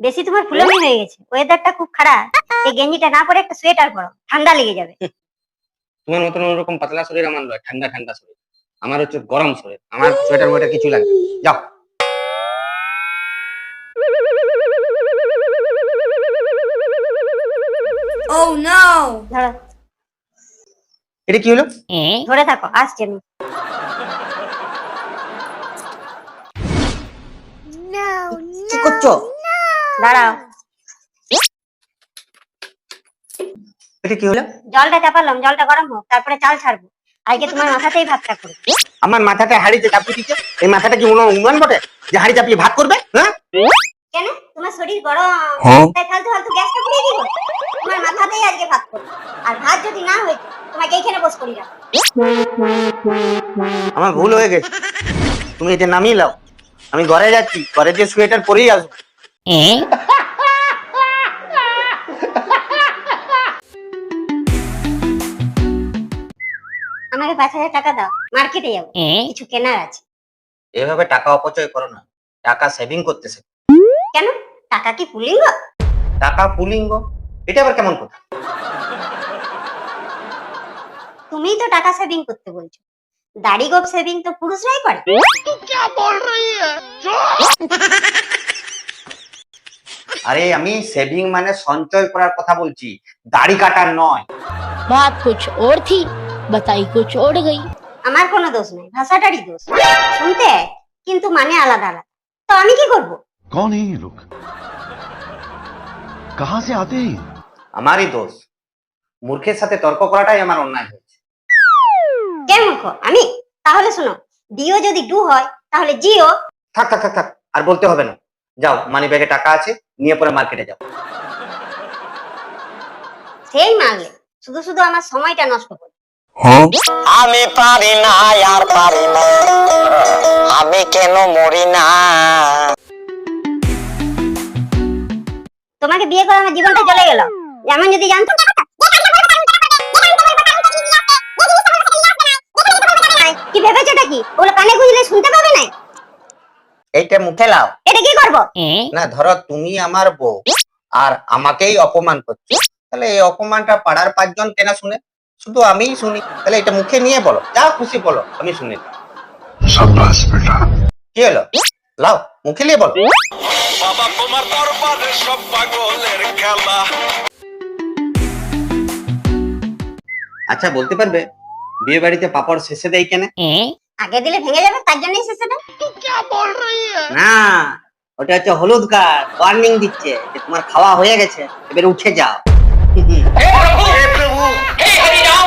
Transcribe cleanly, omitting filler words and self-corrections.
বেশি তোমার ফুলানি হয়ে গেছে, ওয়েদারটা খুব খারাপ। এই গেঞ্জিটা না পরে একটা সোয়েটার পরো, ঠান্ডা লেগে যাবে। তোমার মতন ওরকম পাতলা শরীর আমার নয়, ঠান্ডা ঠান্ডা শরীর। আমার হচ্ছে গরম শরীর, আমার সোয়েটার মোয়েটার কিছু লাগবে। যাও। Oh no! ধরো, এটা কি হলো? ধরে থাকো, আসছি আমি। কি করছো? দাঁড়াও, এটা কি হলো? জলটা চাপালাম, জলটা গরম হোক, তারপরে চাল ছাড়বো। আজকে তোমার মাথাতেই ভাতটা করবো। আমার মাথাটা হাড়িতে চাপিয়ে দিচ্ছে। এই মাথাটা কি উনুন বটে যে হাড়ি চাপিয়ে ভাত করবে? হ্যাঁ, কেন? তোমার শরীর গরম, তাই ফালতু ফালতু গ্যাসটা পুড়িয়ে দিব? তোমার মাথাতেই আজকে ভাত করবো। আর ভাত যদি না হইতো, তোমাকে এইখানে বস করি রাখো। আমার ভুল হয়ে গেছে। তুমি এটা নামিয়ে লাও, আমি ঘরে যাচ্ছি, ঘরে যে সোয়েটার পরেই আসবো। আমাকে 5,000 টাকা দাও, মার্কেটে যাবো, কিছু কেনার আছে। এভাবে টাকা অপচয় করো না, টাকা সেভিং করতেছে। কেন? টাকা কি পুলিঙ্গ? টাকা পুলিঙ্গ, এটা আবার কেমন কথা? তুমিই তো টাকা সেভিং করতে বলছো। দাড়ি গোপ সেভিং তো পুরুষরাই করে। আরে আমি সেভিং মানে সঞ্চয় করার কথা বলছি, দাড়ি কাটার নয়। बात कुछ और थी, बताई कुछ और गई। আমার কোনো দোষ নেই, ভাষাটারই দোষ। শুনতে এক, কিন্তু মানে আলাদা আলাদা। তো আমি কি করব? कौन है ये लोग? कहां से आते हैं? আমারই দোষ, মূর্খের সাথে তর্ক করাটাই আমার অন্যায় হয়েছে। কে মূর্খ? আমি? তাহলে শোনো, ডিও যদি ডু হয় তাহলে জিও। থাক থাক থাক থাক, আর বলতে হবে না। যাও, মানি ব্যাগে টাকা আছে, নিয়ে পরে মার্কেটে যাও। সেই মানলে শুধু শুধু আমার সময়টা নষ্ট করে। আমি পারি না আর পারি না, আমি কেন মরি না। তোমাকে বিয়ে করে আমার জীবনটা চলে গেল। এমন যদি জানতো কি ভেবেছোটা কি? ওগুলো কানে গুঁজলে শুনতে পাবে না। এইটা মুখে লাও। এটা কি করবো? না, ধরো তুমি আমার বউ আর আমাকেই অপমান করছো, তাহলে এই অপমানটা পাড়ার 5 জন কেনা শুনে? শুধু আমিই শুনি। তাহলে এটা মুখে নিয়ে বলো, যা খুশি বলো, আমি শুনি। शाबाश बेटा। কি হলো? লাও, মুখে নিয়ে বলো। বাবা তোমার দরবারে সব পাগলের খেলা। আচ্ছা, বলতে পারবে বিয়ে বাড়িতে পাপড় শেষে দেয় কেন? আগে দিলে ভেঙে যাবে, তার জন্যই শেষে দেয়। না, ওটা হচ্ছে হলুদ কার্ড, ওয়ার্নিং দিচ্ছে যে তোমার খাওয়া হয়ে গেছে, এবার উঠে যাও। হে প্রভু, হে হরি রাম।